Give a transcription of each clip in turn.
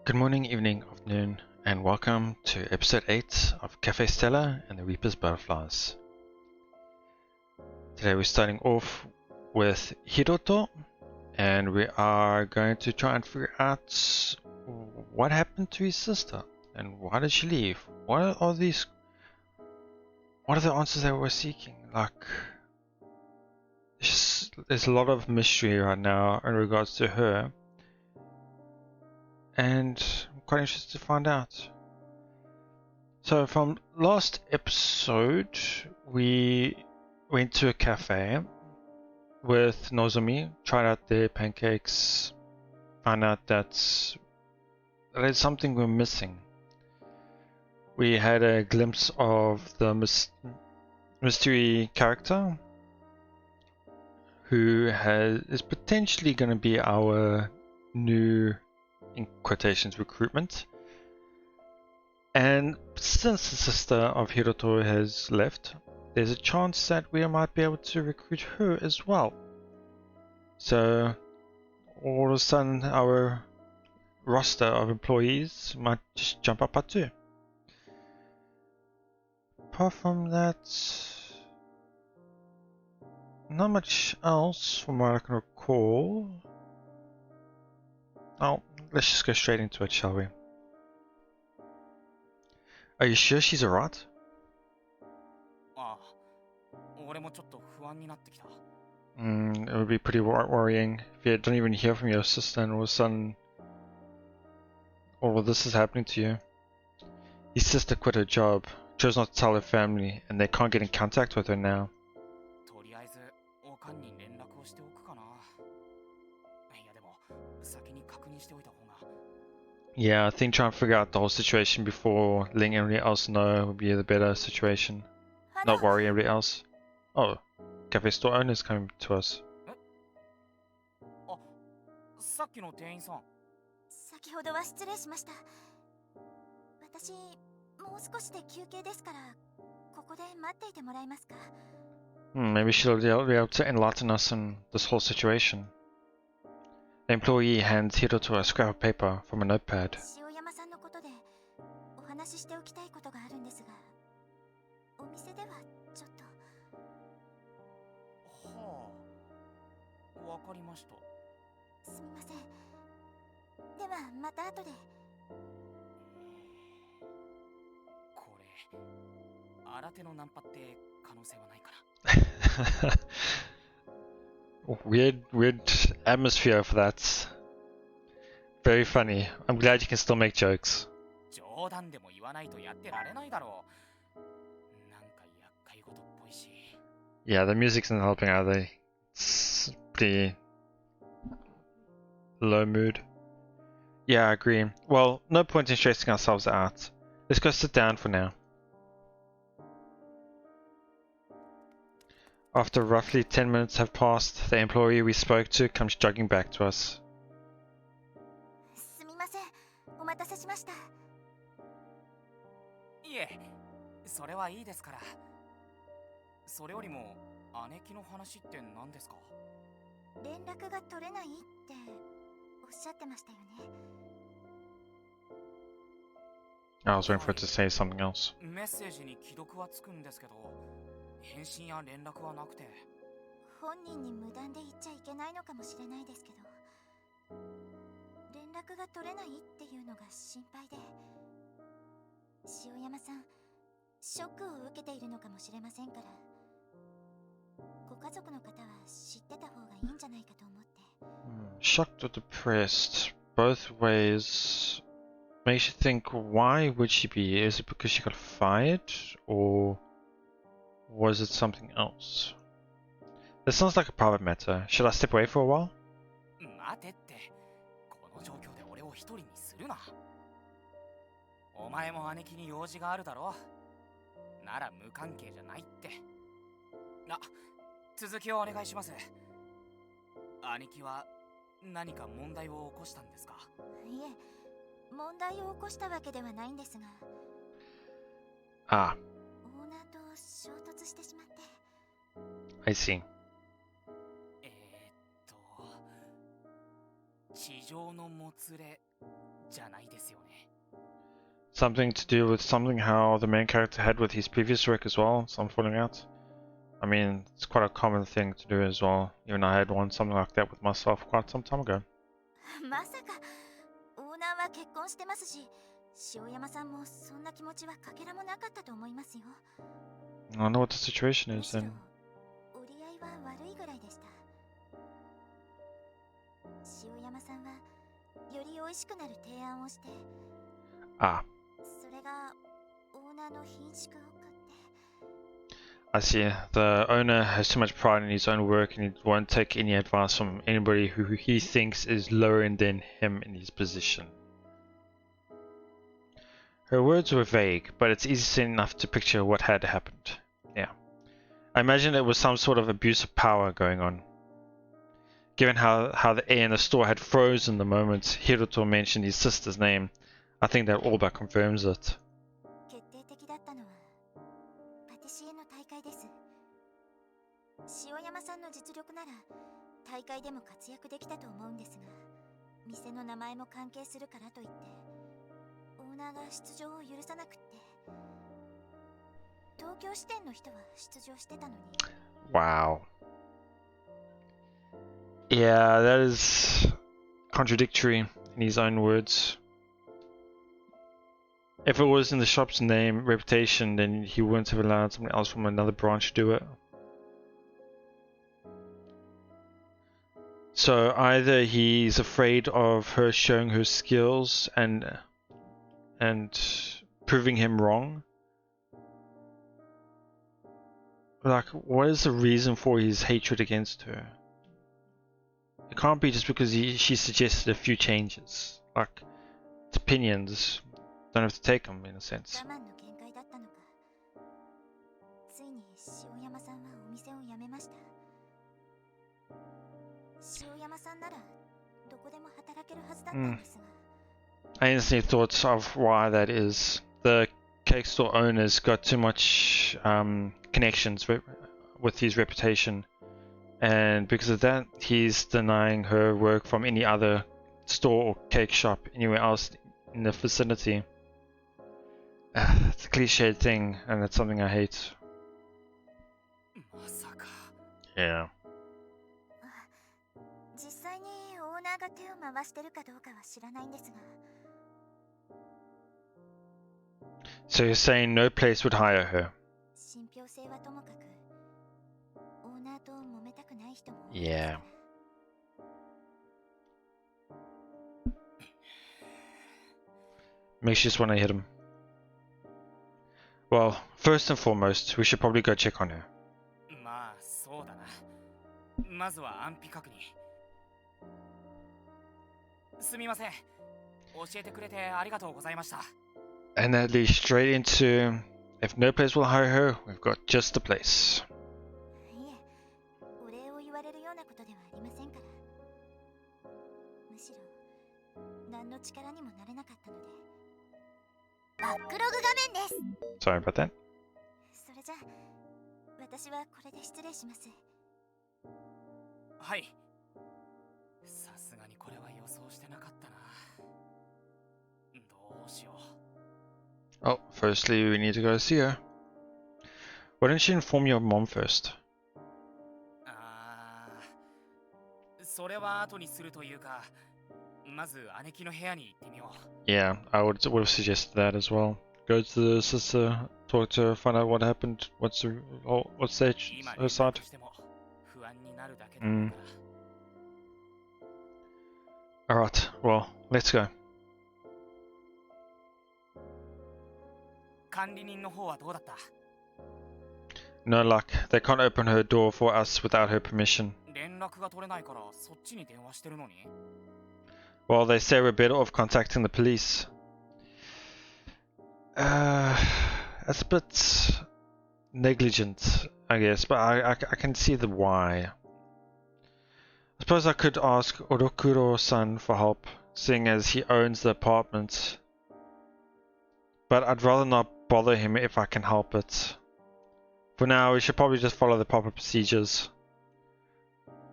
Good morning, evening, afternoon, and welcome to episode 8 of Café Stella and the Reaper's Butterflies. Today we're starting off with Hiroto, and we are going to try and figure out what happened to his sister and why did she leave. What are the answers that we're seeking? There's a lot of mystery right now in regards to her, and I'm quite interested to find out. So from last episode, we went to a cafe with Nozomi, tried out their pancakes, found out that there's something we're missing. We had a glimpse of the mystery character who is potentially going to be our new, in quotations, recruitment. And since the sister of Hiroto has left, there's a chance that we might be able to recruit her as well. So all of a sudden our roster of employees might just jump up by 2. Apart from that, not much else from what I can recall. Oh, let's just go straight into it, shall we? Are you sure she's alright? It would be pretty worrying if you don't even hear from your sister and all of a sudden all of this is happening to you. His sister quit her job, chose not to tell her family, and they can't get in contact with her now. Yeah, I think trying to figure out the whole situation before letting everybody else know would be the better situation. Not worry everybody else. Oh, cafe store owner is coming to us. さっきの店員さん。先ほどは失礼しました。私、もう少しで休憩ですから、ここで待っていてもらえますか? Maybe she'll be able to enlighten us on this whole situation. The employee hands Hiroto a scrap of paper from a notepad. 塩山さんのことでお話ししておきたいことがあるんですが、お店ではちょっと。はあ、わかりました。すみません。ではまた後で。これ、新手のナンパって可能性はないかな。Weird atmosphere for that. Very funny. I'm glad you can still make jokes. 冗談でも言わないとやってられないだろう。なんか厄介事っぽいし。Yeah, the music's not helping either. It's pretty low mood. Yeah, I agree. Well, no point in stressing ourselves out. Let's go sit down for now. After roughly 10 minutes have passed, the employee we spoke to comes jogging back to us. すみません、お待たせしました。いえ、それはいいですから。それよりも、姉貴の話って何ですか? 連絡が取れないっておっしゃってましたよね。I was waiting for her to say something else. メッセージに既読はつくんですけど、返信や連絡はなくて。本人に無断で言っちゃいけないのかもしれないですけど、連絡が取れないっていうのが心配で。塩山さん、ショックを受けているのかもしれませんから、ご家族の方は知ってた方がいいんじゃないかと思って。Shocked or depressed, both ways makes you think, why would she be? Is it because she got fired, or was it something else? This sounds like a private matter. Should I step away for a while? 待てって、この状況で俺を一人にするな。お前も姉貴に用事があるだろ。なら無関係じゃないって。続きをお願いします。兄貴は何か問題を起こしたんですか? いえ、問題を起こしたわけではないんですが。Ah. オーナーと衝突してしまって。I see. 地上のもつれ Something to do with something how the main character had with his previous work as well, some falling out. I mean, it's quite a common thing to do as well. Even I had something like that with myself quite some time ago. I don't know what the situation is then. Ah. I see. The owner has too much pride in his own work and he won't take any advice from anybody who he thinks is lower than him in his position. Her words were vague, but it's easy enough to picture what had happened. Yeah. I imagine it was some sort of abuse of power going on. Given how the air in the store had frozen the moment Hiroto mentioned his sister's name, I think that all but confirms it. Wow. Yeah, that is contradictory in his own words. If it was in the shop's name, reputation, then he wouldn't have allowed someone else from another branch to do it. So either he's afraid of her showing her skills and proving him wrong. Like, what is the reason for his hatred against her? It can't be just because she suggested a few changes. Like, it's opinions. Don't have to take them in a sense. I instantly thought of why that is. The cake store owner's got too much connections with his reputation, and because of that, he's denying her work from any other store or cake shop anywhere else in the vicinity. It's a cliched thing, and that's something I hate. Yeah. So you're saying no place would hire her? Yeah. Makes you just want to hit him. Well, first and foremost, we should probably go check on her. And that leads straight into, if no place will hire her, we've got just the place. Sorry about that. Oh, firstly we need to go see her. Why didn't you inform your mom first? Yeah, I would have suggested that as well. Go to the sister, talk to her, find out what happened, what's her side. Alright, well, let's go. No luck. They can't open her door for us without her permission. Well, they say we're better off contacting the police. That's a bit negligent, I guess, but I can see the why. I suppose I could ask Orokuro-san for help, seeing as he owns the apartment. But I'd rather not bother him if I can help it. For now, we should probably just follow the proper procedures.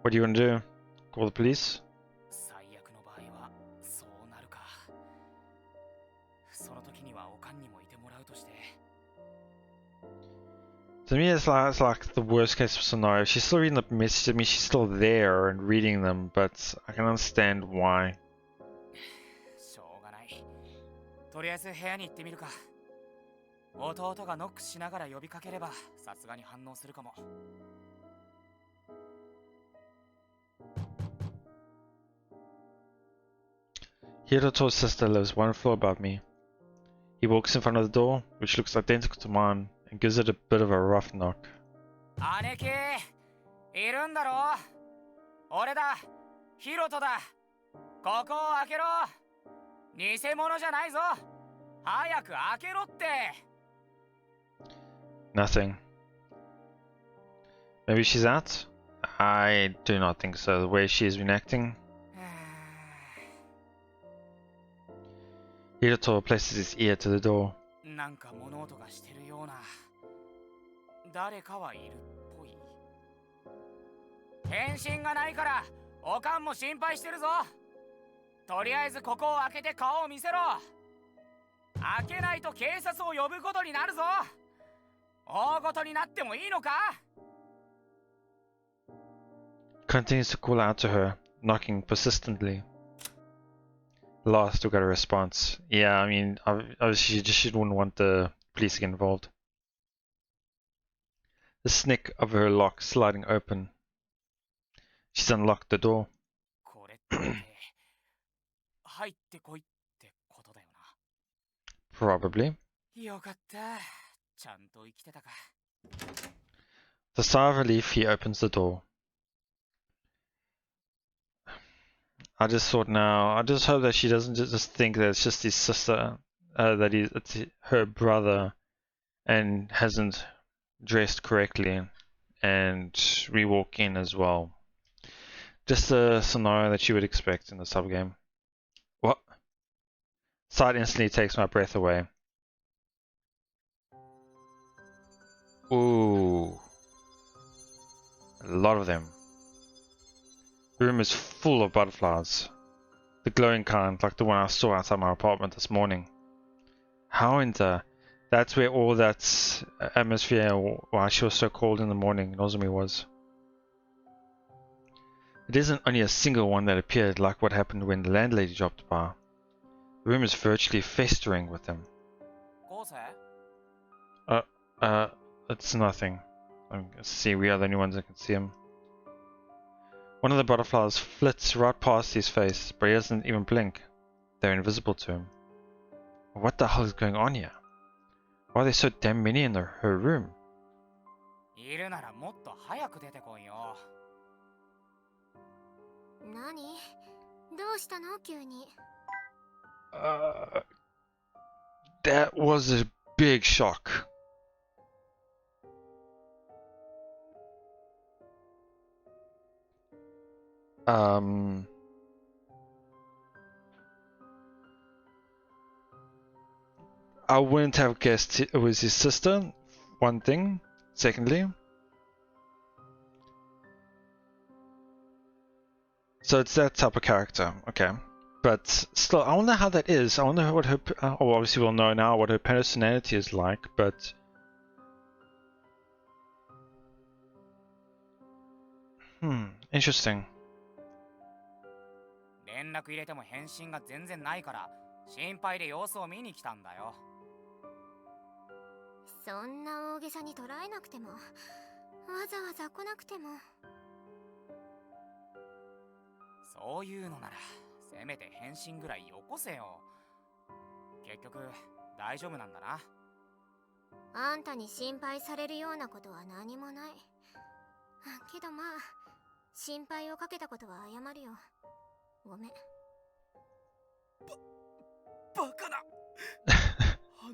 What do you want to do? Call the police? To me, it's like the worst case scenario. She's still reading the message to me. She's still there and reading them, but I can understand why. しょうがない。とりあえず部屋に行ってみるか。弟がノックしながら呼びかければさすがに反応するかも。Hiroto's sister lives one floor above me. He walks in front of the door, which looks identical to mine, and gives it a bit of a rough knock. 姉貴、いるんだろ？俺だ、ヒロトだ。ここを開けろ。偽物じゃないぞ。早く開けろって。Nothing. Maybe she's out? I do not think so, the way she has been acting. Hiroto places his ear to the door. なんか物音がしてるような。誰かはいるっぽい。返信がないからおかんも心配してるぞ。とりあえずここを開けて顔を見せろ。開けないと警察を呼ぶことになるぞ。大ごとになってもいいのか？ Continues to call out to her, knocking persistently. Last, we got a response. Yeah, I mean, obviously she wouldn't want the police to get involved. The snick of her lock sliding open. She's unlocked the door. Probably. With a sigh of relief, he opens the door. I just thought now, I just hope that she doesn't just think that it's just his sister, that it's her brother, and hasn't dressed correctly, and re-walk in as well. Just a scenario that you would expect in the subgame. What? Sight instantly takes my breath away. Ooh. A lot of them. The room is full of butterflies. The glowing kind, like the one I saw outside my apartment this morning. How in the... That's where all that atmosphere, why she was so cold in the morning, Nozomi was. It isn't only a single one that appeared like what happened when the landlady dropped by. The room is virtually festering with them. It's nothing. Let's see, we are the only ones that can see him. One of the butterflies flits right past his face, but he doesn't even blink. They're invisible to him. What the hell is going on here? Why are there so damn many in her room? That was a big shock. I wouldn't have guessed it was his sister, one thing. Secondly, so it's that type of character, okay. But still, I wonder how that is. I wonder what her... oh, obviously we'll know now what her personality is like, but... interesting. 連絡入れても返信が全然ないから心配で様子を見に来たんだよ。そんな大げさに捉えなくても、わざわざ来なくても。そういうのならせめて返信ぐらいよこせよ。結局大丈夫なんだな。あんたに心配されるようなことは何もない。けどまあ心配をかけたことは謝るよ。ごめん。バカな。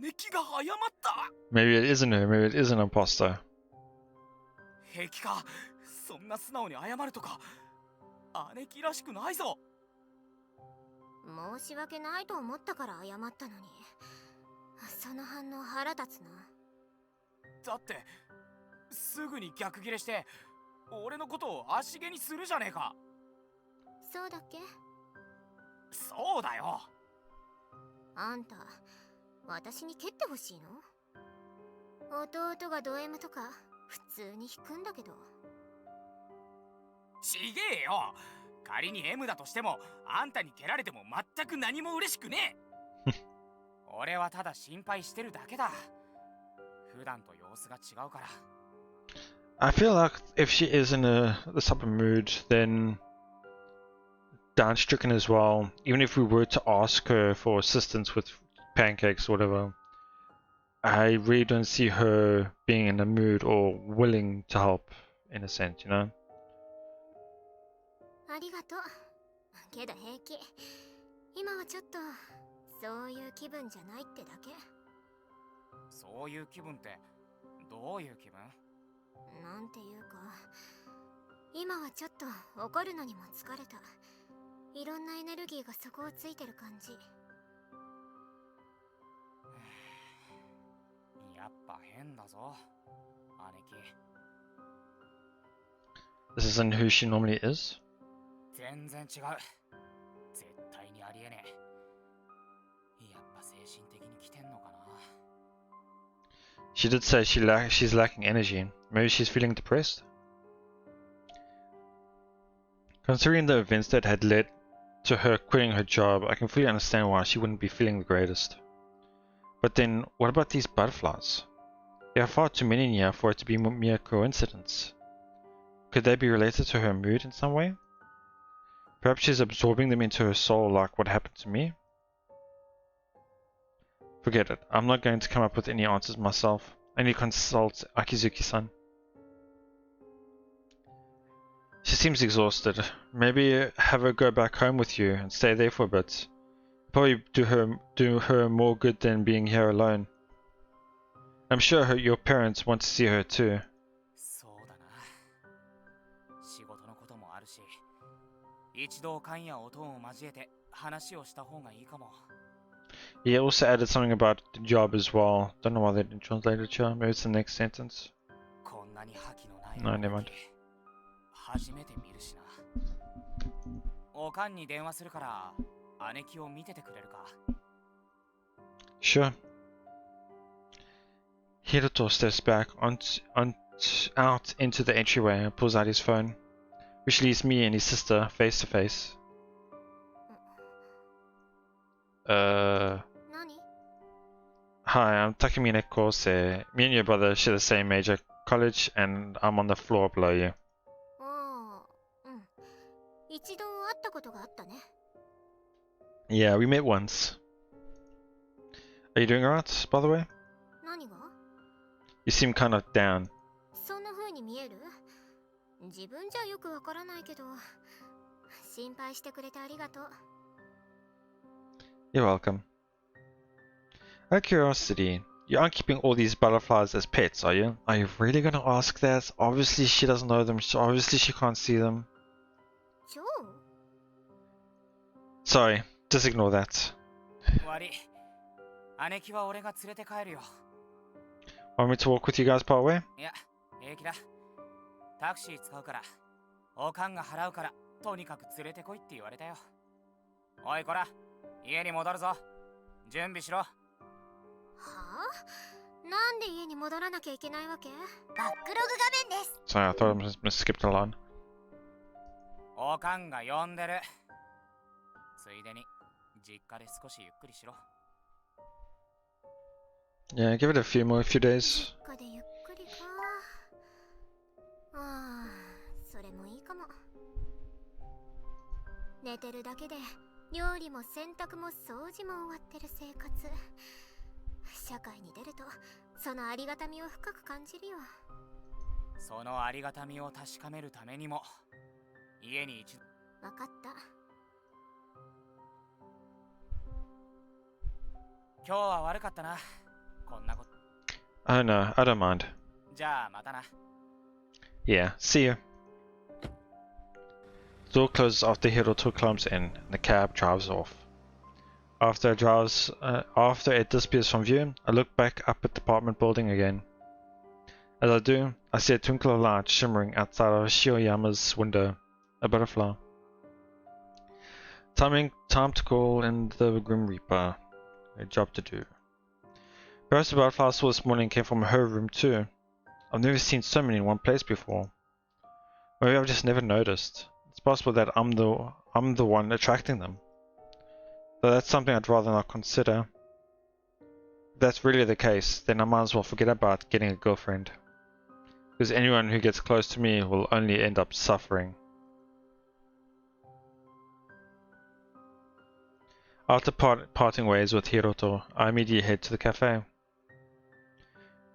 姉貴が謝った。Maybe it isn't her. Maybe it is an imposter. 平気か。そんな素直に謝るとか。姉貴らしくないぞ。申し訳ないと思ったから謝ったのに。その反応腹立つな。だってすぐに逆ギレして俺のことを足毛にするじゃねえか。そうだっけ？そうだよ。あんた私に蹴ってほしいの？弟がド M とか普通に引くんだけど。ちげえよ。仮に M だとしてもあんたに蹴られても全く何も嬉しくねえ。俺はただ心配してるだけだ。普段と様子が違うから。I feel like if she is in this type of mood, then down-stricken as well, even if we were to ask her for assistance with pancakes or whatever, I really don't see her being in a mood or willing to help, in a sense, you know? ありがとう。けど平気。今はちょっとそういう気分じゃないってだけ。そういう気分ってどういう気分？なんていうか、今はちょっと怒るのにも疲れた。いろんなエネルギーが底をついてる感じ。やっぱ変だぞ、姉貴。This isn't who she normally is? 全然違う。絶対にありえねえ。やっぱ精神的に来てんのかな。She did say she's lacking energy. Maybe she's feeling depressed? Considering the events that had led to her quitting her job, I can fully understand why she wouldn't be feeling the greatest. But then, what about these butterflies? There are far too many in here for it to be mere coincidence. Could they be related to her mood in some way? Perhaps she's absorbing them into her soul like what happened to me? Forget it. I'm not going to come up with any answers myself. I need to consult Akizuki-san. She seems exhausted. Maybe have her go back home with you and stay there for a bit. Probably do her more good than being here alone. I'm sure your parents want to see her too. そうだな。仕事のこともあるし、一度勘や音を交えて話をした方がいいかも。He also added something about the job as well. Don't know why they didn't translate it here. Maybe it's the next sentence. こんなに覇気のない No, never mind. 初めて見るしな。おかんに電話するから姉貴を見ててくれるか。 Sure. Hiroto steps back out into the entryway and pulls out his phone, which leaves me and his sister face to face. 何？ Hi, I'm Takumi Nekose. Me and your brother share the same major college, and I'm on the floor below you. ああ、うん。一度会ったことがあったね。Yeah, we met once. Are you doing alright, by the way? 何が？ You seem kind of down. そんな風に見える？自分じゃよくわからないけど、心配してくれてありがとう。You're welcome. Out of curiosity, you aren't keeping all these butterflies as pets, are you? Are you really gonna ask that? Obviously she doesn't know them, so obviously she can't see them. 超？ Sorry, just ignore that. 悪い。姉貴は俺が連れて帰るよ。 Want me to walk with you guys part way? いや、平気だ。タクシー使うから、おかんが払うから、とにかく連れてこいって言われたよ。おいこら、家に戻るぞ。準備しろ。はあ？なんで家に戻らなきゃいけないわけ？バックログ画面です。 Sorry, I thought I must have skipped a line. おかんが呼んでる。ついでに、実家で少しゆっくりしろ。 Yeah, give it a few days. 実家でゆっくりか。ああ、それもいいかも。寝てるだけで料理も洗濯も掃除も終わってる生活。社会に出るとそのありがたみを深く感じるよ。そのありがたみを確かめるためにも家に一度。わかった。今日は悪かったな。こんなこと。 Oh no, I don't mind. じゃあまたな。 Yeah, see you. The door closes after Hiroto climbs in, and the cab drives off. After it disappears from view, I look back up at the apartment building again. As I do, I see a twinkle of light shimmering outside of Shioyama's window, a butterfly. Time to call in the Grim Reaper. A job to do. First butterfly I saw this morning came from her room too. I've never seen so many in one place before. Maybe I've just never noticed. It's possible that I'm the one attracting them. Though that's something I'd rather not consider. If that's really the case, then I might as well forget about getting a girlfriend. Because anyone who gets close to me will only end up suffering. After parting ways with Hiroto, I immediately head to the cafe.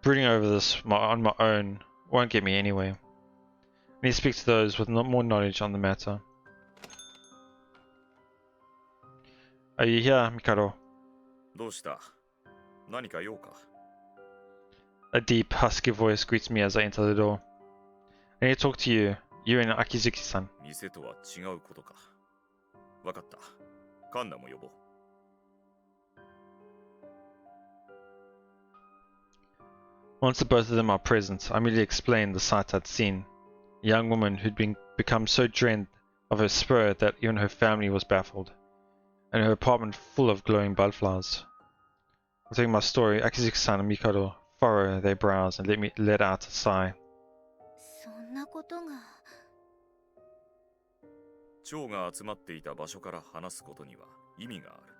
Brooding over this on my own won't get me anywhere. I need to speak to those with more knowledge on the matter. Are you here, Mikado? どうした?何か用か? A deep, husky voice greets me as I enter the door. I need to talk to you, you and Akizuki-san. 店とは違うことか。わかった。カンナも呼ぼう。Once the both of them are present, I immediately explain the sight I'd seen. A young woman who'd become so drenched of her spirit that even her family was baffled, and her apartment full of glowing butterflies. After telling my story, Akizuki-san and Mikado furrow their brows and let out a sigh. そんなことが。蝶が集まっていた場所から話すことには意味がある。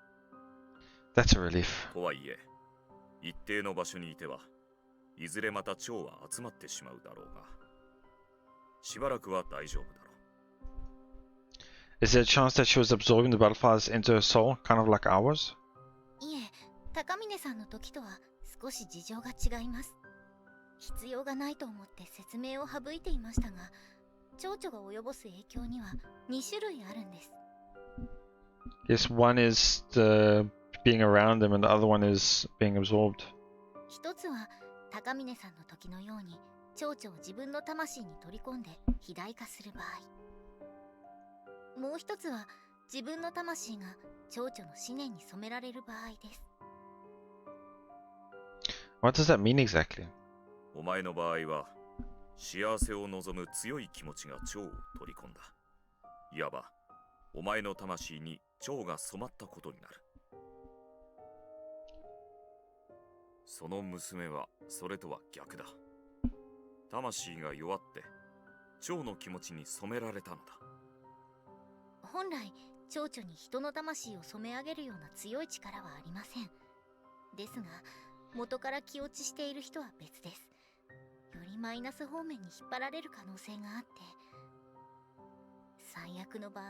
That's a relief. とはいえ、一定の場所にいては、いずれまた蝶は集まってしまうだろうが、しばらくは大丈夫だろう。Is there a chance that she was absorbing the butterflies into her soul, kind of like ours? いえ、高峰さんの時とは少し事情が違います。必要がないと思って説明を省いていましたが、蝶々が及ぼす影響には2種類あるんです。Yes, one is the being around them and the other one is being absorbed. 一つは高峰さんの時のように蝶々を自分の魂に取り込んで肥大化する場合。もう一つは自分の魂が蝶々の思念に染められる場合です。What does that mean exactly? お前の場合は、幸せを望む強い気持ちが蝶を取り込んだ。いわば、お前の魂に蝶が染まったことになる。その娘はそれとは逆だ。魂が弱って、蝶の気持ちに染められたのだ。本来、蝶々に人の魂を染め上げるような強い力はありません。ですが、元から気落ちしている人は別です。よりマイナス方面に引っ張られる可能性があって、最悪の場合、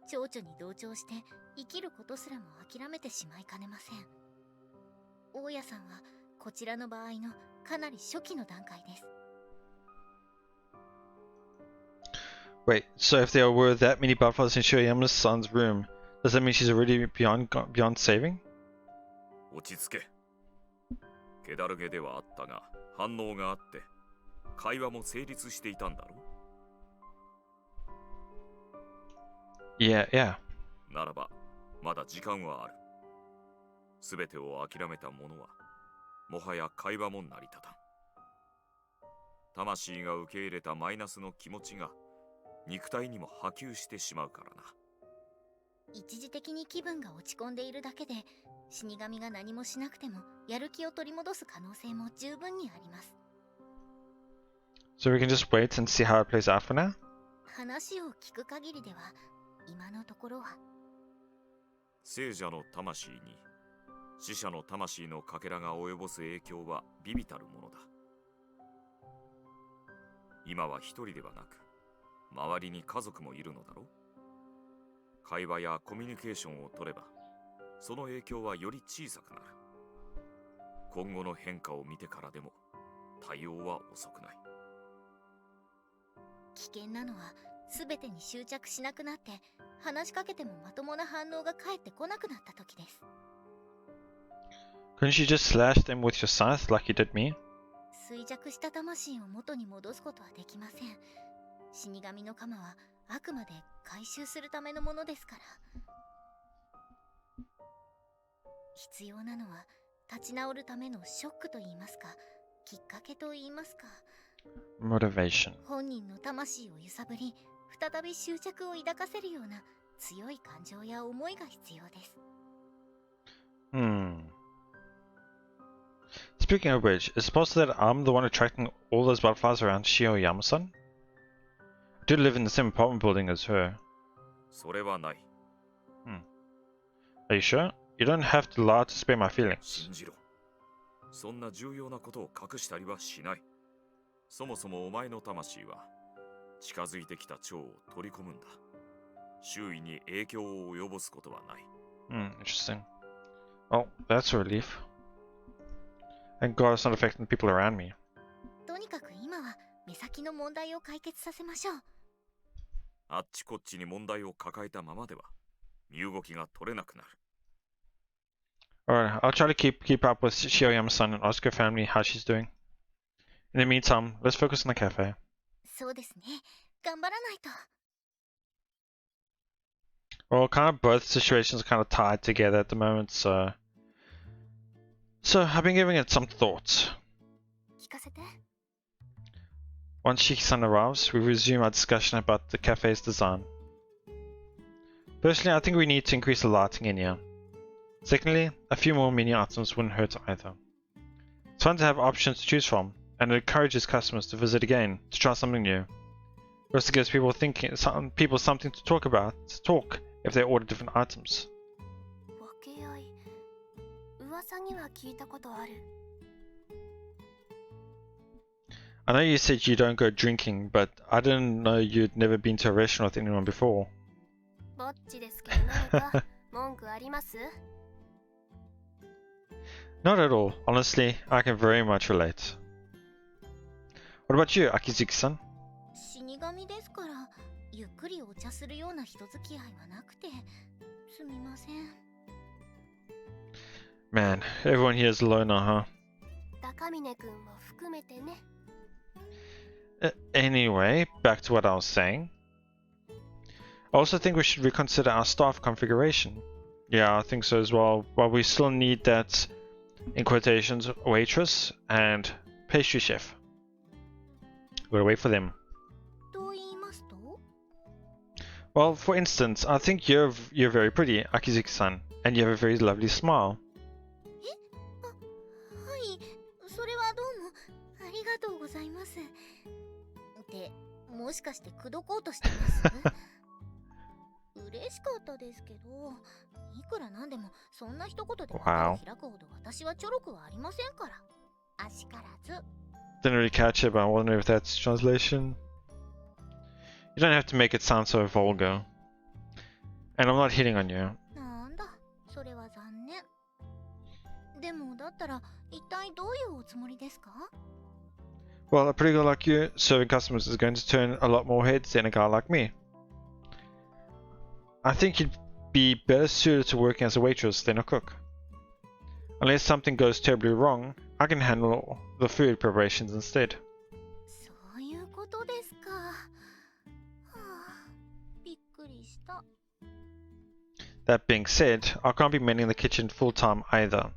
蝶々に同調して生きることすらも諦めてしまいかねません。大家さんはこちらの場合のかなり初期の段階です。Wait, so if there were that many butterflies in Shirayama-san's room, does that mean she's already beyond saving? 落ち着け。気だるげではあったが、反応があって、会話も成立していたんだろう。Yeah. ならば、まだ時間はある。すべてを諦めた者は、もはや会話も成り立たん。魂が受け入れたマイナスの気持ちが、肉体にも波及してしまうからな。一時的に気分が落ち込んでいるだけで、死神が何もしなくてもやる気を取り戻す可能性も十分にあります。So we can just wait and see how it plays out for now? 話を聞く限りでは、今のところは。聖者の魂に、死者の魂のかけらが及ぼす影響は微々たるものだ。今は一人ではなく、周りに家族もいるのだろう。会話やコミュニケーションを取れば、その影響はより小さくなる。今後の変化を見てからでも対応は遅くない。危険なのは全てに執着しなくなって、話しかけてもまともな反応が返ってこなくなった時です。Couldn't you just slash them with your scythe like you did me? 衰弱した魂を元に戻すことはできません。死神の鎌はあくまで回収するためのものですから。必要なのは立ち直るためのショックと言いますか、きっかけと言いますか。Motivation. 本人の魂を揺さぶり、再び執着を抱かせるような強い感情や思いが必要です。Speaking of which, is it possible that I'm the one attracting all those butterflies around Shioyama-san? I do live in the same apartment building as her. それはない。 Are you sure? You don't have to lie to spare my feelings. 信じろ。そんな重要なことを隠したりはしない。そもそもお前の魂は近づいてきた蝶を取り込むんだ。周囲に影響を及ぼすことはない。Interesting. Oh, that's a relief. Thank God it's not affecting people around me. とにかく今は目先の問題を解決させましょう。あっちこっちに問題を抱えたままでは身動きが取れなくなる。Alright, I'll try to keep up with Shioyama-san and ask her family how she's doing. In the meantime, let's focus on the cafe. そうですね。頑張らないと。Well, kind of both situations are kind of tied together at the moment, so I've been giving it some thought. 聞かせて。Once Shiki-san arrives, we resume our discussion about the cafe's design. Personally, I think we need to increase the lighting in here. Secondly, a few more menu items wouldn't hurt either. It's fun to have options to choose from, and it encourages customers to visit again to try something new. It also gives people something to talk if they order different items. 分け合い。噂には聞いたことある。I know you said you don't go drinking, but I didn't know you'd never been to a restaurant with anyone before. ぼっちですけど何か文句あります？ Not at all. Honestly, I can very much relate. What about you, Akizuki-san? 死神ですから、ゆっくりお茶するような人付き合いはなくて、すみません。Man, everyone here is a loner, huh? 高峰君も含めてね。Anyway, back to what I was saying. I also think we should reconsider our staff configuration. Yeah, I think so as well. But we still need that, in quotations, waitress and pastry chef. We'll wait for them. と言いますと? Well, for instance, I think you're very pretty, Akizuki-san, and you have a very lovely smile. はい、それはどうもありがとうございます。ってもしかして口説こうとしてます嬉しかったですけど、いくらなんでもそんな一言で口を開くほど私はちょろくはありませんから。あしからず。Didn't really catch it, but I wonder if that's translation. You don't have to make it sound so vulgar. And I'm not hitting on you. なんだ、それは残念。でもだったら一体どういうおつもりですか? Well, a pretty girl like you serving customers is going to turn a lot more heads than a guy like me. I think you'd be better suited to working as a waitress than a cook. Unless something goes terribly wrong, I can handle the food preparations instead. そういうことですか。はあ、びっくりした。That being said, I can't be manning the kitchen full time either,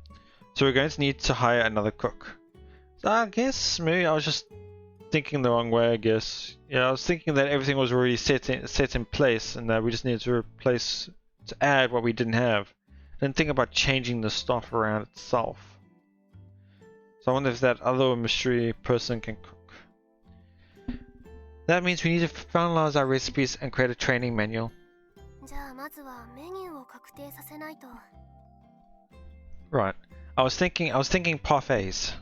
so we're going to need to hire another cook. So I guess maybe I was just thinking the wrong way, I guess. Yeah, I was thinking that everything was already set in place and that we just needed to add what we didn't have. I didn't think about changing the stuff around itself. So I wonder if that other mystery person can cook. That means we need to finalize our recipes and create a training manual. じゃあまずはメニューを確定させないと。 Right. I was thinking parfaits.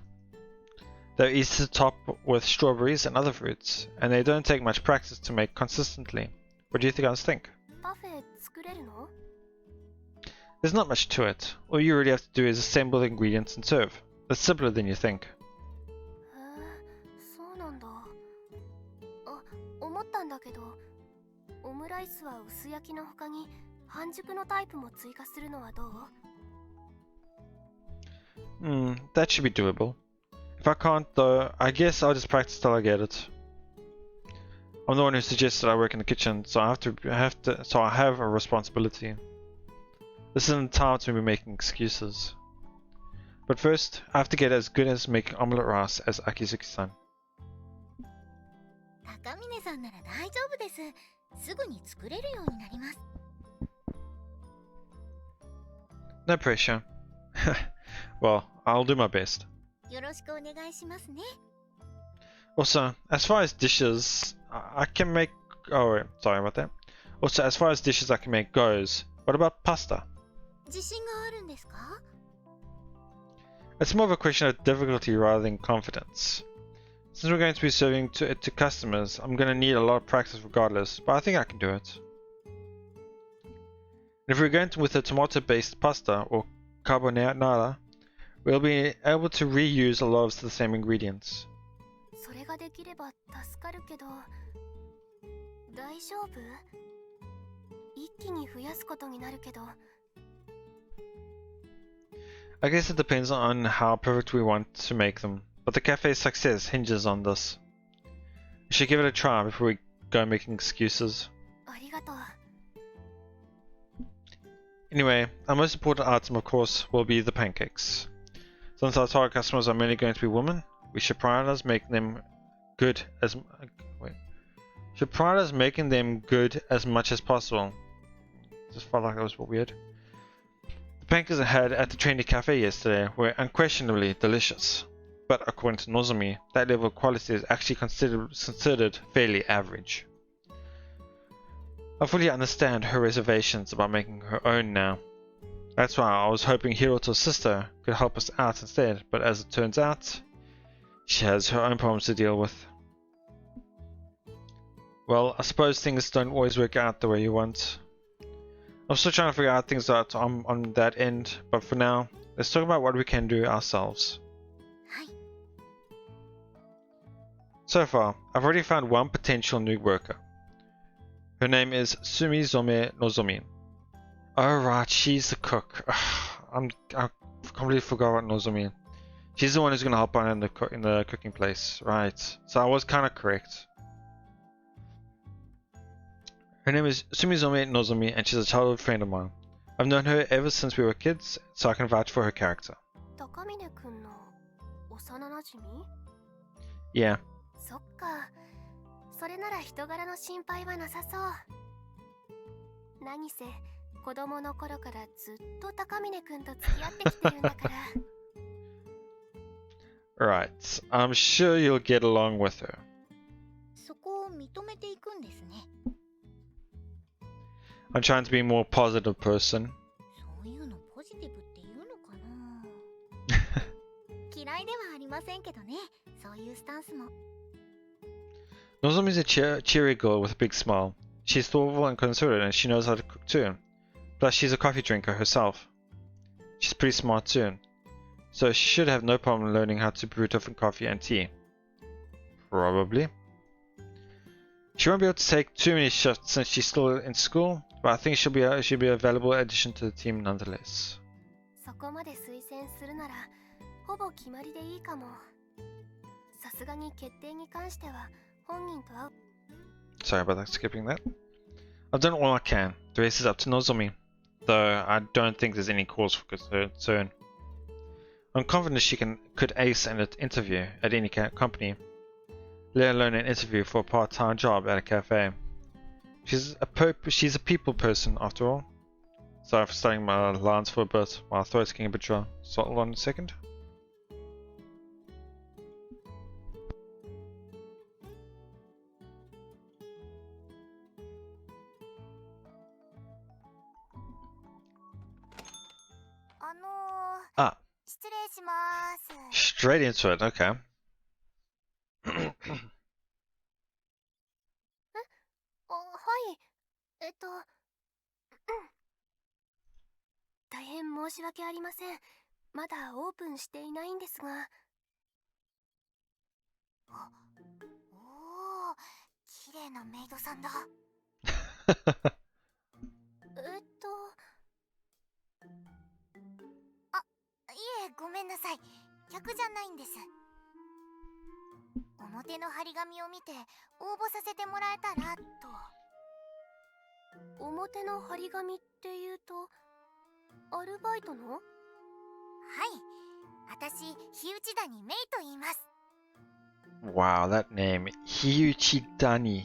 They're easy to top with strawberries and other fruits, and they don't take much practice to make consistently. What do you guys think? パフェ作れるの? There's not much to it. All you really have to do is assemble the ingredients and serve. It's simpler than you think. そうなんだ。あ、思ったんだけど、オムライスは薄焼きの他に半熟のタイプも追加するのはどう? That should be doable. If I can't though, I guess I'll just practice till I get it. I'm the one who suggested I work in the kitchen, so I have a responsibility. This isn't time to be making excuses. But first, I have to get as good as making omelette rice as Akizuki-san. 高峰さんなら大丈夫です。すぐに作れるようになります。 No pressure. Well, I'll do my best. よろしくお願いしますね。 Also, as far as dishes, I can make. Oh, wait, sorry about that. Also, as far as dishes I can make goes, what about pasta? 自信があるんですか？ It's more of a question of difficulty rather than confidence. Since we're going to be serving it to customers, I'm going to need a lot of practice regardless, but I think I can do it. And if we're going with a tomato-based pasta or carbonara, we'll be able to reuse a lot of the same ingredients. それができれば助かるけど、大丈夫？一気に増やすことになるけど。 I guess it depends on how perfect we want to make them, but the cafe's success hinges on this. We should give it a try before we go making excuses. ありがとう。 Anyway, our most important item of course will be the pancakes. Since our target customers are mainly going to be women, we should prioritize making them good as much as possible. Just felt like that was weird. The pancakes I had at the trendy cafe yesterday were unquestionably delicious, but according to Nozomi, that level of quality is actually considered fairly average. I fully understand her reservations about making her own now. That's why I was hoping Hiroto's sister could help us out instead, but as it turns out, she has her own problems to deal with. Well, I suppose things don't always work out the way you want. I'm still trying to figure out things out on that end, but for now, let's talk about what we can do ourselves. はい。 So far, I've already found one potential new worker. Her name is Sumizome Nozomi. Oh right, she's the cook. I completely forgot about Nozomi. She's the one who's gonna help out in the cooking place, right? So I was kind of correct. Her name is Sumizome Nozomi, and she's a childhood friend of mine. I've known her ever since we were kids, so I can vouch for her character. 高峰くんの幼なじみ？ Yeah. そっか。それなら人柄の心配はなさそう。何せ子供の頃からずっと高峰くんと付き合ってきてるんだから。 Right. I'm sure you'll get along with her. そこを認めていくんですね。 I'm trying to be a more positive person. そういうのポジティブって言うのかな。嫌いではありませんけどね。そういうスタンスも。 Nozomi's a cheery girl with a big smile. She's thoughtful and considerate, and she knows how to cook too. Plus, she's a coffee drinker herself. She's pretty smart too, so she should have no problem learning how to brew different coffee and tea. Probably. She won't be able to take too many shifts since she's still in school, but I think she'll be a valuable addition to the team nonetheless. そこまで推薦するならほぼ決まりでいいかも。さすがに決定に関しては本人と会う。 Sorry about that, skipping that. I've done all I can. The rest is up to Nozomi, though I don't think there's any cause for concern. I'm confident she could ace an interview at any company, let alone an interview for a part-time job at a cafe. She's a people person after all. Sorry for studying my lines for a bit. My throat's getting a bit dry. So hold on a second. Ah, 失礼します。 straight into it. Okay. はい。大変申し訳ありません。まだオープンしていないんですが。おお、綺麗なメイドさんだ。いえ、ごめんなさい。客じゃないんです。表の張り紙を見て応募させてもらえたらと。表の張り紙っていうとアルバイトの？はい、私日内田にメイと言います。 Wow, that name, Hyuchidani.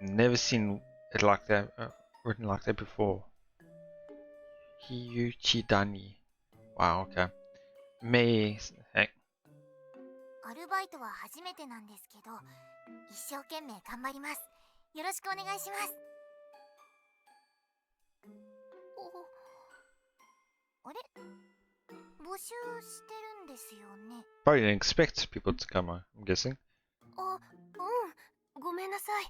Never seen it like that, written like that before. Hyuchidani. Wow, okay. May. Hey. アルバイトは初めてなんですけど、一生懸命頑張ります。よろしくお願いします。あれ、募集してるんですよね。Probably didn't expect people to come, I'm guessing. あ、うん、ごめんなさい。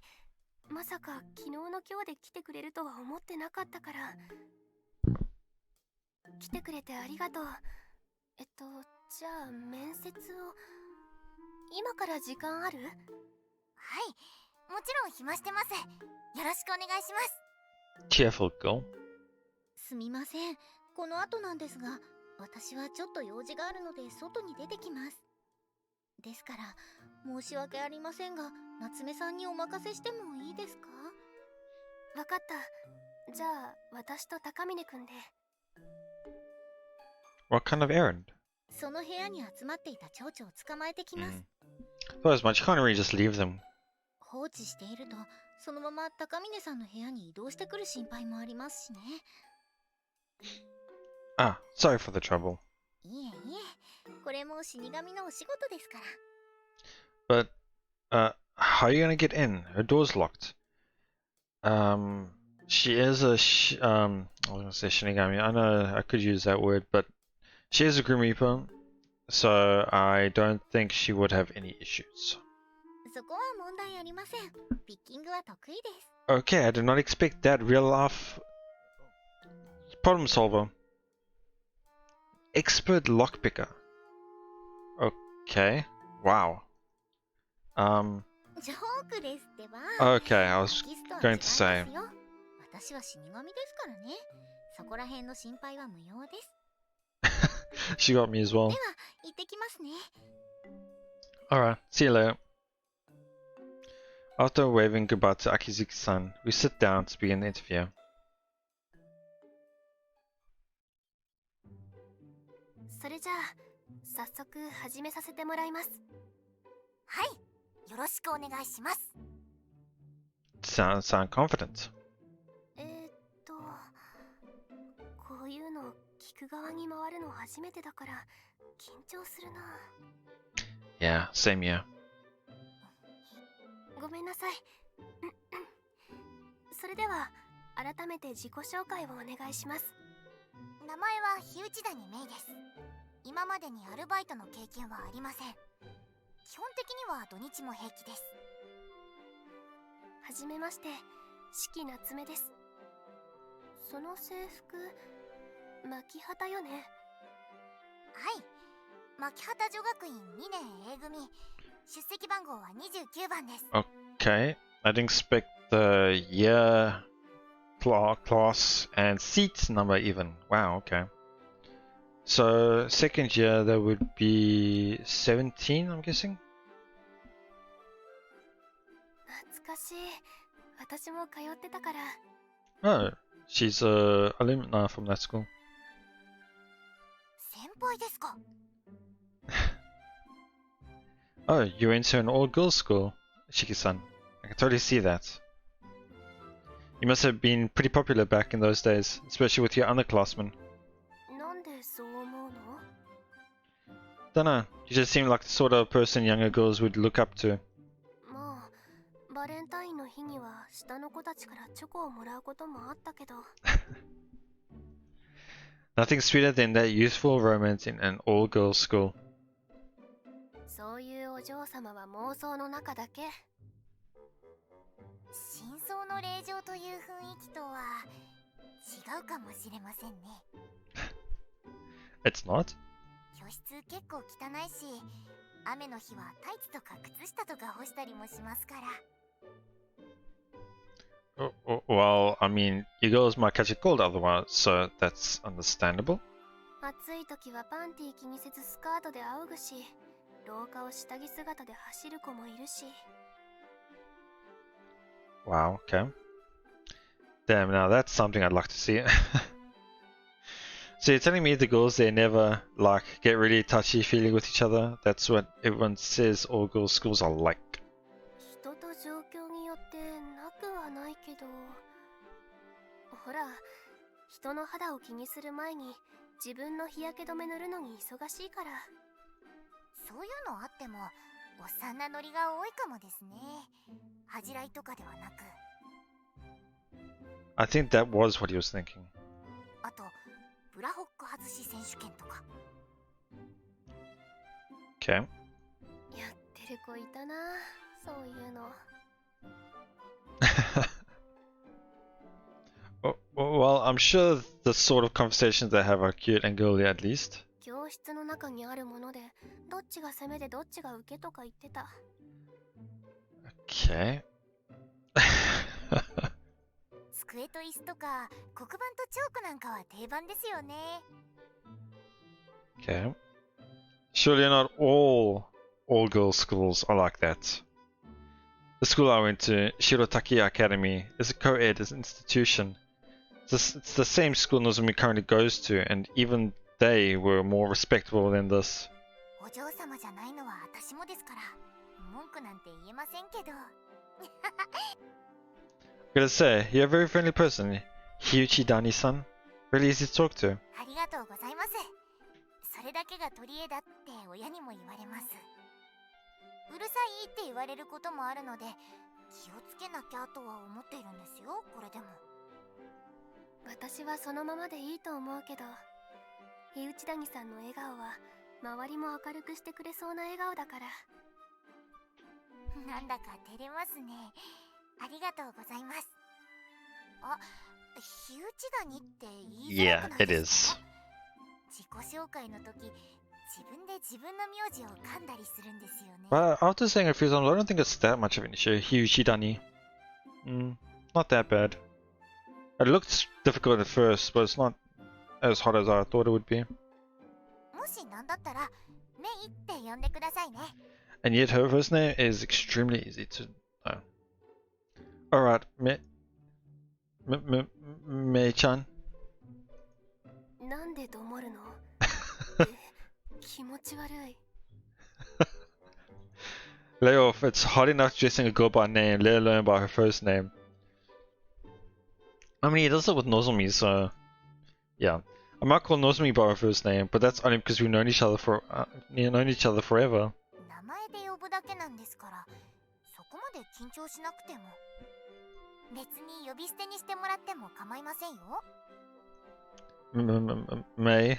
まさか昨日の今日で来てくれるとは思ってなかったから。来てくれてありがとう。じゃあ面接を今から時間ある？はい、もちろん暇してます。よろしくお願いします。 Cheerful girl. すみません、この後なんですが、私はちょっと用事があるので外に出てきます。ですから申し訳ありませんが、夏目さんにお任せしてもいいですか？わかった。じゃあ私と高峰くんで。What kind of errand? その部屋に集まっていた蝶々を捕まえてきます。Well, as much, you can't really just leave them. 放置していると、そのまま高峰さんの部屋に移動してくる心配もありますしね。Ah, sorry for the trouble. いえいえ、これも死神のお仕事ですから。But, how are you gonna get in? Her door's locked. She is a, I was gonna say Shinigami. I know I could use that word, but she is a Grim Reaper, so I don't think she would have any issues. そこは問題ありません。ピッキングは得意です。Okay, I did not expect that. Real life problem solver. Expert lockpicker. Okay. Wow. ジョークですってば。 Okay, I was going to say. 私は死神ですからね。そこら辺の心配は無用です。She got me as well. では、行ってきますね。Alright, see you later. After waving goodbye to Akizuki-san, we sit down to begin the interview. それじゃあ早速始めさせてもらいます。はい、よろしくお願いします。Sound confident. こういうの聞く側に回るの初めてだから緊張するな。Yeah, same here. ごめんなさい。それでは改めて自己紹介をお願いします。名前は日内谷芽衣です。今までにアルバイトの経験はありません。基本的には土日も平気です。はじめまして、四季夏目です。その制服、牧畑よね。はい、牧畑女学院2年 A 組、出席番号は29番です。Okay, I didn't expect the year, class, and seat number even. Wow, okay. So, second year, that would be 17, I'm guessing? 懐かしい。私も通ってたから。Oh, she's a alumna from that school. 先輩ですか？ Oh, you went to an all-girls school, Shiki-san. I can totally see that. You must have been pretty popular back in those days, especially with your underclassmen. なんでそう思うの？ Dunno, you just seem like the sort of person younger girls would look up to. まあ、バレンタインの日には下の子たちからチョコをもらうこともあったけど。Nothing sweeter than that youthful romance in an all-girls school. そういうお嬢様は妄想の中だけ。真相の令嬢という雰囲気とは違うかもしれませんね。It's not? 教室結構汚いし、雨の日はタイツとか靴下とか干したりもしますから。Well, I mean, you girls might catch a cold otherwise, so that's understandable. 暑い時はパンティ気にせずスカートで仰ぐし、廊下を下着姿で走る子もいるし。Wow, okay. Damn, now that's something I'd like to see. So you're telling me the girls there never, like, get really touchy-feely with each other? That's what everyone says all girls schools are like. 人と状況によってなくはないけど、ほら、人の肌を気にする前に自分の日焼け止め塗るのに忙しいから。そういうのあってもおっさんなノリが多いかもですね。恥じらいとかではなく。 I think that was what he was thinking. あとブラホック外し選手権とか。 Okay. やってる子いたな、そういうの。Well, I'm sure the sort of conversations they have are cute and girly at least. 教室の中にあるものでどっちが攻めでどっちが受けとか言ってた。 Okay. 机と椅子とか黒板とチョークなんかは定番ですよね。 Okay. Surely not all girls schools are like that. The school I went to, Shirotaki Academy, is a co-ed institution. It's the same school Nozomi currently goes to, and even they were more respectable than this. お嬢様じゃないのは私もですから文句なんて言えませんけど。 Gotta say, you're a very friendly person, Hyuchi Dani-san. Really easy to talk to. ありがとうございます。それだけが取り柄だって親にも言われます。うるさいって言われることもあるので気をつけなきゃとは思っているんですよ、これでも。私はそのままでいいと思うけど、日内谷さんの笑顔は周りも明るくしてくれそうな笑顔だから。なんだか照れますね。ありがとうございます。あ、日内谷って言いづらくないですか？ Yeah, it is. 自己紹介の時、自分で自分の名字を噛んだりするんですよね。 But after saying it a few times, I don't think it's that much of an issue. Hyuchi Dani. Not that bad. It looked difficult at first, but it's not as hot as I thought it would be. もしなんだったら、メイって呼んでくださいね。 And yet her first name is extremely easy to know. Alright, Mei-chan. なんでどもるの？気持ち悪い。 Lay off, it's hard enough dressing a girl by name, let alone by her first name. I mean, he does it with Nozomi, so yeah. I might call Nozomi by her first name, but that's only because we've known each other forever. 名前で呼ぶだけなんですから、そこまで緊張しなくても。別に呼び捨てにしてもらっても構いませんよ。 May.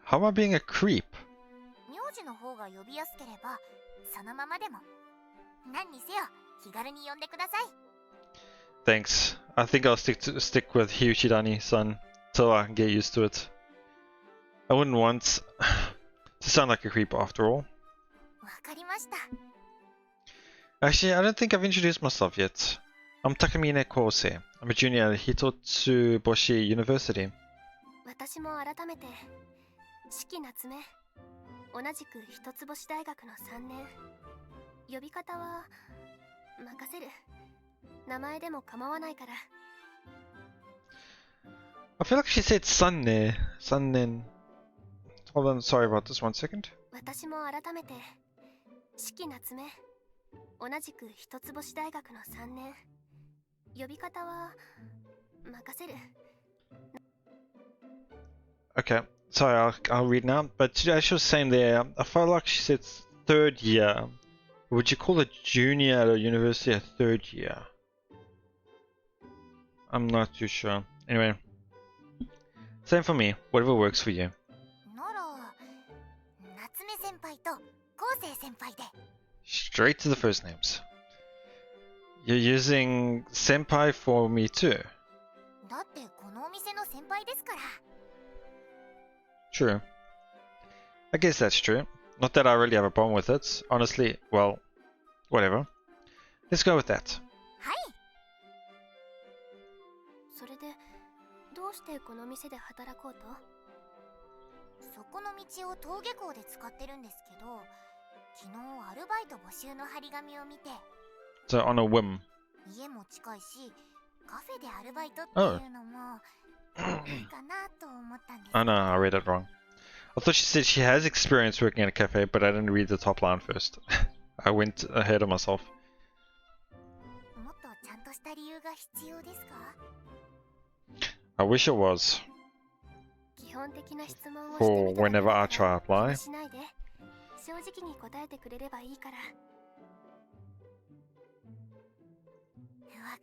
How am I being a creep? 名字の方が呼びやすければ、そのままでも。何にせよ、気軽に呼んでください。 Thanks. I think I'll stick with Hyuchidani-san till I can get used to it. I wouldn't want to sound like a creep after all. わかりました。 Actually, I don't think I've introduced myself yet. I'm Takamine Kose. I'm a junior at Hitotsuboshi University. 私も改めて、四季夏目。同じく一つ星大学の3年。呼び方は任せる。名前でも構わないから。 I feel like she said Sanne. Sannen. Hold on, sorry about this, 1 second. 私も改めて、四季夏目。同じく一つ星大学の3年。呼び方は任せる。 Okay, sorry, I'll read now. But she was saying there, I felt like she said third year. Would you call a junior at a university a third year? I'm not too sure. Anyway, same for me. Whatever works for you. なら、夏目先輩と昴生先輩で。 Straight to the first names. You're using senpai for me too. だってこのお店の先輩ですから。 True. I guess that's true. Not that I really have a problem with it. Honestly, well, whatever. Let's go with that. はい。それで、どうしてこの店で働こうと？そこの道を登下校で使ってるんですけど、昨日アルバイト募集の張り紙を見て、 So on a whim. 家も近いし、カフェでアルバイトっていうのもいいかなと思ったんです。 Oh no, I read it wrong. I thought she said she has experience working at a cafe, but I didn't read the top line first. I went ahead of myself. 理由が必要ですか？ I wish it was 基本的な質問をして for みただけ whenever だ I から try 気 apply. にしないで。正直に答えてくれればいいから。わ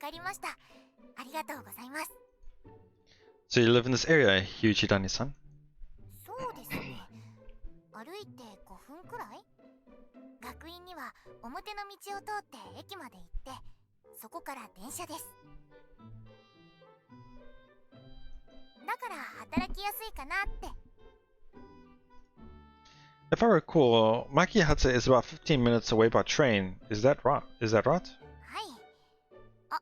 かりました。ありがとうございます。 So you live in this area, Yuchidani-san? そうですね。歩いて5分くらい？学院には表の道を通って駅まで行って、そこから電車です。だから働きやすいかなって。 If I recall, Makihata is about 15 minutes away by train. Is that right? はい。あ、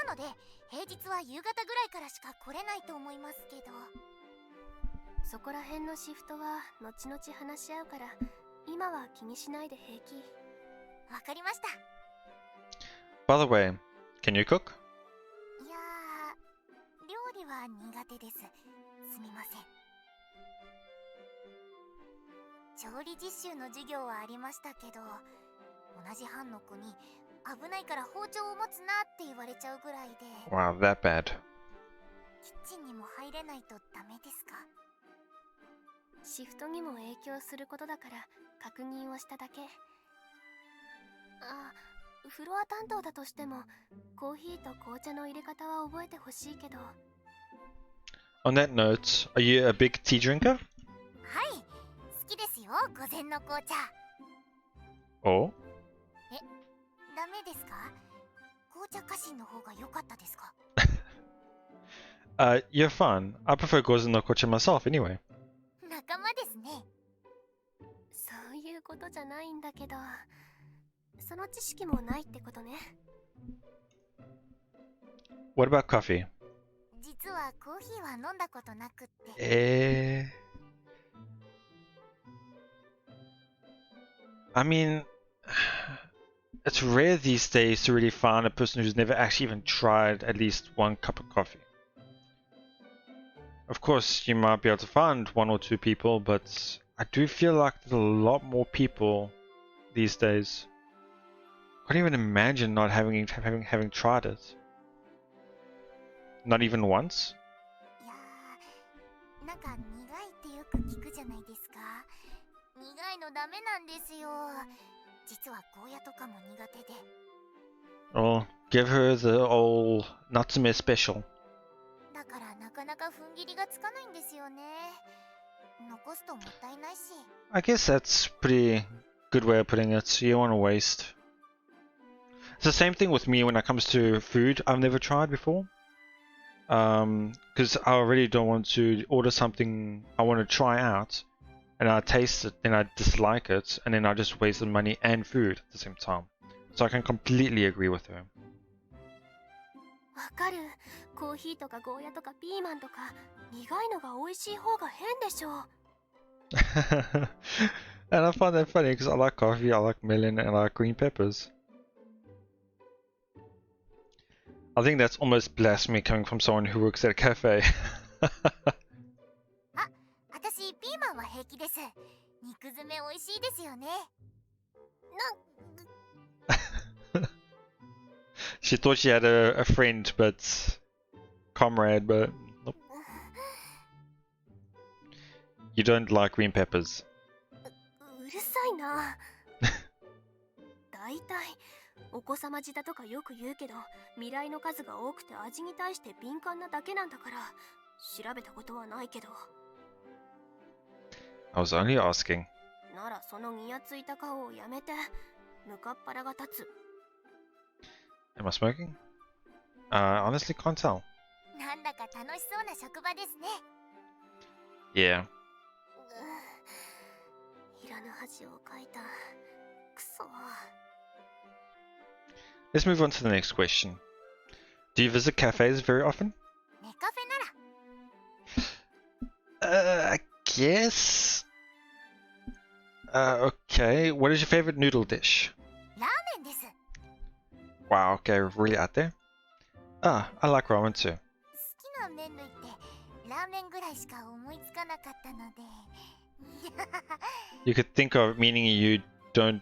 なので平日は夕方ぐらいからしか来れないと思いますけど。そこら辺のシフトは後々話し合うから、今は気にしないで平気。わかりました。 By the way, can you cook? いやー、料理は苦手です。すみません。調理実習の授業はありましたけど、同じ班の子に危ないから包丁を持つなって言われちゃうぐらいで。 Wow, that bad. キッチンにも入れないとダメですか？シフトにも影響することだから確認をしただけ。あ、フロア担当だとしてもコーヒーと紅茶の入れ方は覚えてほしいけど。 On that note, are you a big tea drinker? はい、好きですよ、午前の紅茶。 Oh? ダメですか？紅茶家臣の方が良かったですか？ You're fine. I prefer gozen no kocha myself anyway. 仲間ですね。そういうことじゃないんだけど、その知識もないってことね。 What about coffee? 実はコーヒーは飲んだことなくって。I mean, it's rare these days to really find a person who's never actually even tried at least one cup of coffee. Of course, you might be able to find one or two people, but I do feel like there's a lot more people these days. Can't even imagine not having tried it. Not even once. いやー、なんか苦いってよく聞くじゃないですか。苦いのダメなんですよ。実はゴーヤとかも苦手で。 Well, give her the old Natsume special. だからなかなか踏ん切りがつかないんですよね。残すともったいないし。 I guess that's pretty good way of putting it. You don't want to waste. It's the same thing with me when it comes to food I've never tried before. Because I already don't want to order something I want to try out, and I taste it, then I dislike it, and then I just waste the money and food at the same time. So I can completely agree with her. わかる。コーヒーとかゴーヤとかピーマンとか苦いのが美味しい方が変でしょ。 And I find that funny because I like coffee, I like melon, and I like green peppers. I think that's almost blasphemy coming from someone who works at a cafe. あ、私ピーマンは平気です。肉詰め美味しいですよね。She thought she had a friend, but comrade, but nope. You don't like green peppers. うるさいな。だいたいお子様舌とかよく言うけど、未来の数が多くて味に対して敏感なだけなんだから、調べたことはないけど。 I was only asking. ならそのニヤついた顔をやめて、ぬかっ腹が立つ。 Am I smoking? I honestly can't tell. なんだか楽しそうな職場ですね。 Yeah. いらぬ恥をかいた。くそ。 Let's move on to the next question. Do you visit cafes very often? ネカフェなら。I guess. Okay. What is your favorite noodle dish? ラーメンです。 Wow. Okay, really out there. I like ramen too. 好きな麺類ってラーメンぐらいしか思いつかなかったので。 You could think of meaning you don't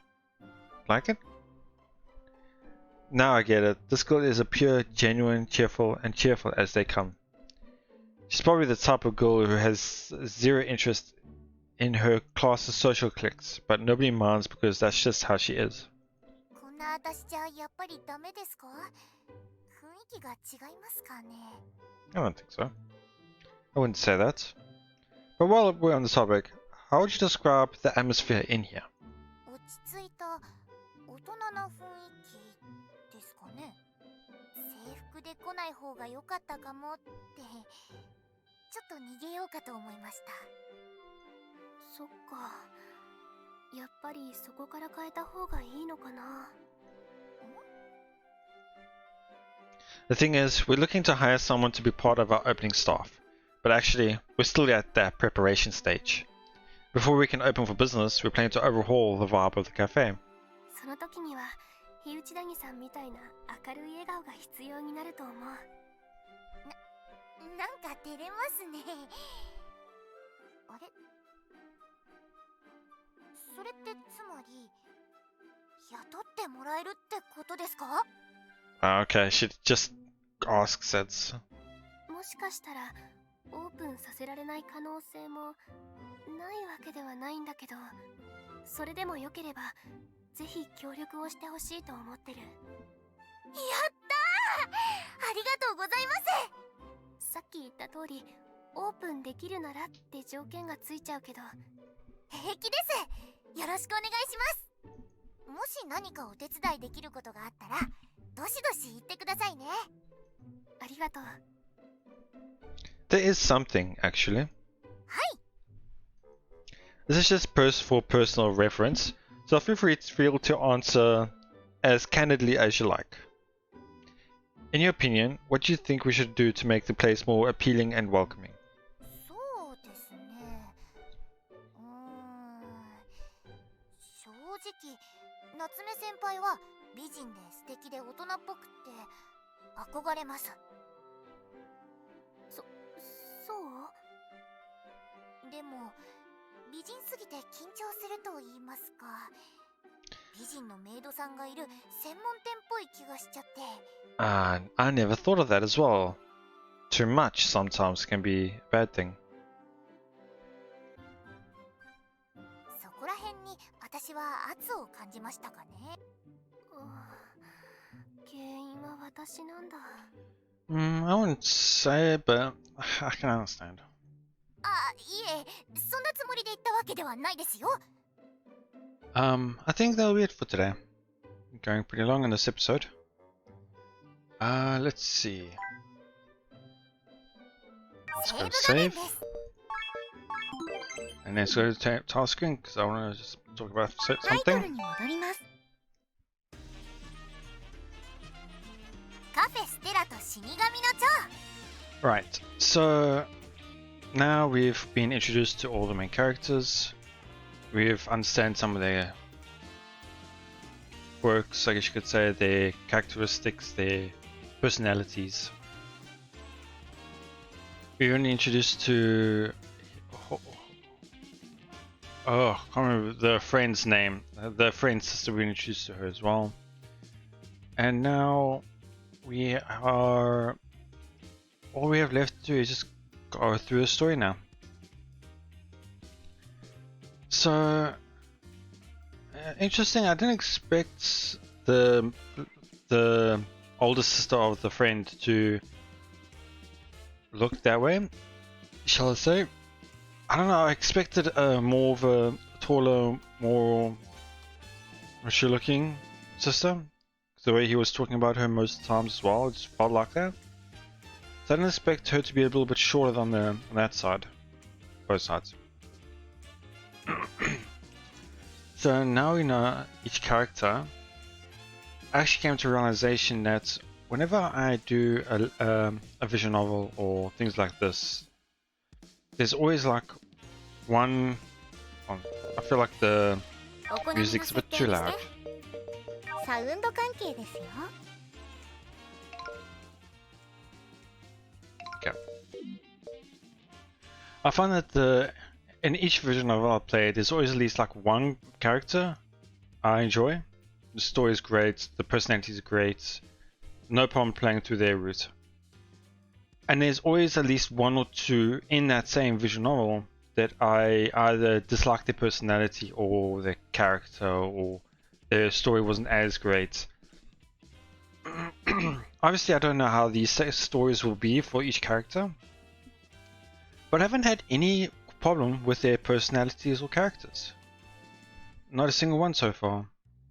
like it? Now I get it. This girl is a pure, genuine, cheerful as they come. She's probably the type of girl who has zero interest in her class's social cliques, but nobody minds because that's just how she is. こんな私じゃやっぱりダメですか？雰囲気が違いますかね？ I don't think so. I wouldn't say that. But while we're on the topic, how would you describe the atmosphere in here? 落ち着いた大人な雰囲気ですかね。制服で来ない方が良かったかもってちょっと逃げようかと思いました。そっか。やっぱりそこから変えた方がいいのかな。The thing is, we're looking to hire someone to be part of our opening staff, but actually, we're still at that preparation stage. Before we can open for business, we're planning to overhaul the vibe of the cafe. その時には、火内谷さんみたいな明るい笑顔が必要になると思う。なんか照れますね。あれ？それってつまり雇ってもらえるってことですか？ Okay, she just asks it. もしかしたらオープンさせられない可能性もないわけではないんだけど、それでもよければぜひ協力をしてほしいと思ってる。やったー！ありがとうございます。さっき言った通りオープンできるならって条件がついちゃうけど、平気です。よろしくお願いします。もし何かお手伝いできることがあったらどしどし言ってくださいね。ありがとう。There is something, actually. はい。 This is just for personal reference, so feel free to answer as candidly as you like. In your opinion, what do you think we should do to make the place more appealing and welcoming? そうですね。正直、夏目先輩は美人で素敵で大人っぽくって憧れます。そう？でも美人すぎて緊張すると言いますか、美人のメイドさんがいる専門店っぽい気がしちゃって。I never thought of that as well. Too much sometimes can be a bad thing. そこら辺に私は圧を感じましたかね。原因は私なんだ。I wouldn't say, but I can understand. あ、いえ、そんなつもりで言ったわけではないですよ。I think that'll be it for today. Going pretty long in this episode. Let's see. Let's go to save. And let's go to tasking, because I want to just talk about タイトル something. に戻ります。カフェステラと死神の蝶。 Right, so now we've been introduced to all the main characters. We've understand some of their quirks, I guess you could say, their characteristics, their personalities. We're only introduced to... Oh, I can't remember the friend's name. The friend's sister, we introduced to her as well. And now we are... all we have left to do is just go through the story now. So interesting. I didn't expect the older sister of the friend to look that way, shall I say. I don't know, I expected more of a taller, more mature looking sister. The way he was talking about her most times as well, it just felt like that. So I didn't expect her to be a little bit shorter on that side. Both sides. So now we know each character. I actually came to a realization that whenever I do a visual novel or things like this, there's always like one... I feel like the music's a bit too loud. サウンド関係ですよ。 Okay. I find that in each visual novel I play, there's always at least like one character I enjoy. The story is great, the personality is great, no problem playing through their route. And there's always at least one or two in that same visual novel that I either dislike their personality or their character or their story wasn't as great. Obviously, I don't know how these stories will be for each character, but I haven't had any problem with their personalities or characters. Not a single one so far,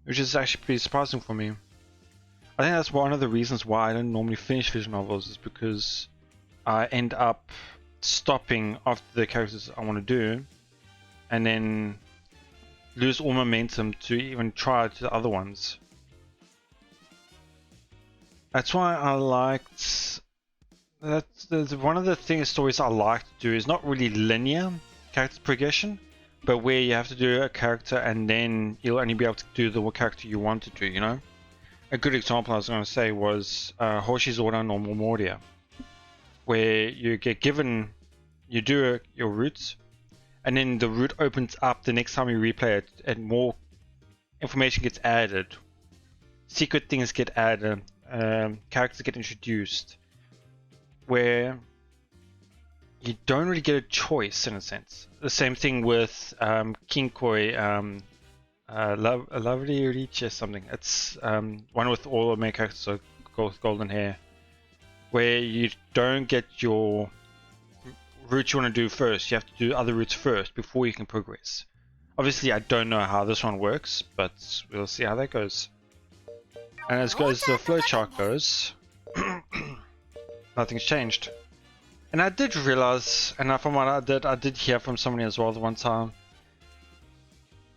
which is actually pretty surprising for me. I think that's one of the reasons why I don't normally finish visual novels, is because I end up stopping after the characters I want to do, and then lose all momentum to even try to the other ones. That's why I liked... That's one of the stories I like to do is not really linear character progression, but where you have to do a character and then you'll only be able to do the character you want to do, you know? A good example I was going to say was Hoshi's Order no Momoria, where you get given, you do your routes, and then the route opens up the next time you replay it, and more information gets added, secret things get added, characters get introduced, where you don't really get a choice in a sense. The same thing with Kinkoi, Lovely Reach or something. It's one with all the main characters with golden hair, where you don't get your route you want to do first. You have to do other routes first before you can progress. Obviously, I don't know how this one works, but we'll see how that goes. And as goes the flowchart goes, nothing's changed. And I did realize, and from what I did hear from somebody as well the one time,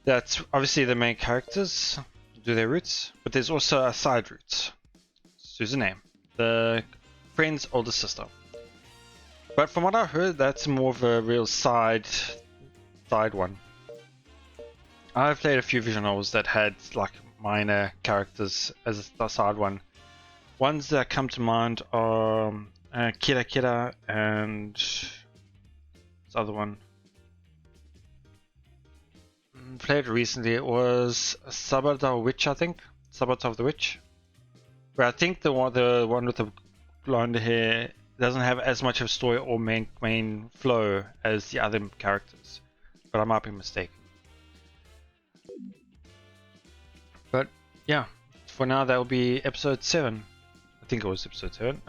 that obviously the main characters do their routes, but there's also a side route. SunaeVn, the friend's older sister. But from what I heard, that's more of a real side one. I've played a few visual novels that had like minor characters as a side one. Ones that come to mind are Kira Kira and this other one. Played recently, it was Sabata Witch, I think. Sabata of the Witch. Where I think the one with the blonde hair doesn't have as much of a story or main flow as the other characters. But I might be mistaken. But yeah, for now that will be episode 7. I think it was episode 7.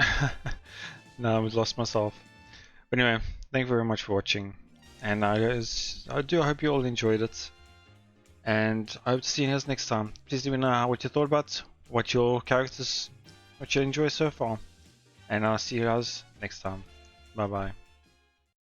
Now I've lost myself. But anyway, thank you very much for watching. And I do hope you all enjoyed it. And I hope to see you guys next time. Please let me know what you thought about, what your characters, what you enjoy so far. And I'll see you guys next time. Bye bye.